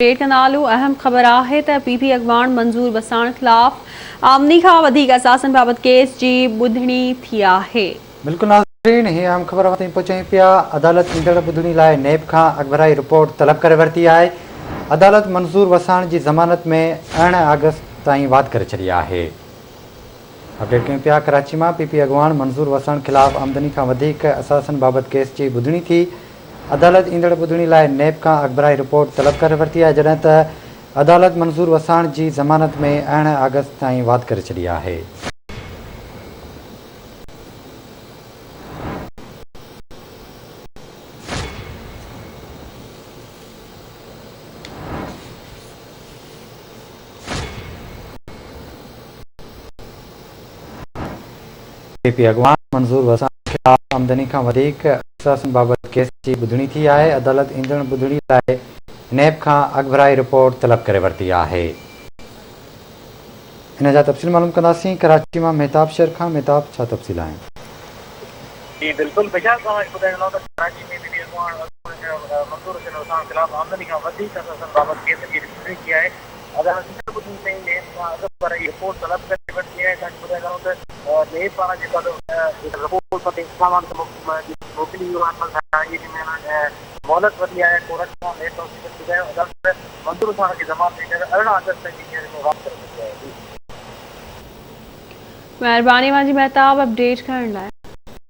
Update नालो अहम ख़बर है तो पीपी अॻवान मंज़ूर वसाण ख़िलाफ़ आमनी का वधीक असासन बाबत केस जी ॿुधणी थी है। बिल्कुल नाज़रीन, ही अहम ख़बर ताईं पहुचायूं पिया। अदालत ईंदड़ ॿुधणी लाइ नैब खां अॻबराही रिपोर्ट तलब करे वरिती आहे। अदालत मंज़ूर वसाण जी ज़मानत में 18 अगस्त ताईं वाध करे छॾी आहे। अपडेट कयूं पिया, कराची में पीपी अॻवान मंज़ूर वसाण ख़िलाफ़ आमदनी खां वधीक असासन बाबत केस जी ॿुधणी थी। अदालत ईंदड़ ॿुधणी लाइ नैब खां अॻबराही रिपोर्ट तलब करे वरिती आहे, जॾहिं त अदालत मंज़ूर वसाण जी ज़मानत में 18 अगस्त ताईं वाध करे छॾी आहे। पीपी अॻवान मंज़ूर वसाण ख़िलाफ़ आमदनी खां वधीक असासन बाबत केस जी ॿुधणी थी आहे। अदालत ईंदड़ ॿुधणी लाइ नैब खां अॻबराही रिपोर्ट तलब करे वरिती आहे। इन जा तफ़सील मालूम कंदासीं। कराची मां मेहताब शेर खां। मेहताब, छा तफ़सील आहिनि? जी बिल्कुल बेशक ॿुधाईंदो त कराची में पीपी अॻवान मंज़ूर वसाण ख़िलाफ़ आमदनी खां वधीक असासन बाबत केस जी ॿुधणी थी आहे। अदालत ईंदड़ ॿुधणी ताईं नैब खां अॻबराही रिपोर्ट तलब करे वरिती आहे। तव्हांखे ॿुधाईंदो त नैब पारां जेका रिपोर्ट मोकिली वियो आहे, मोहलत वधी आहे कोर्ट खां। नैब ॿुधायो अदालत मंज़ूर वसाण जी ज़मानत 18 अगस्त ताईं वापस करे छॾी आहे। मेहरबानी मुंहिंजी मेहताब अपडेट करण लाइ।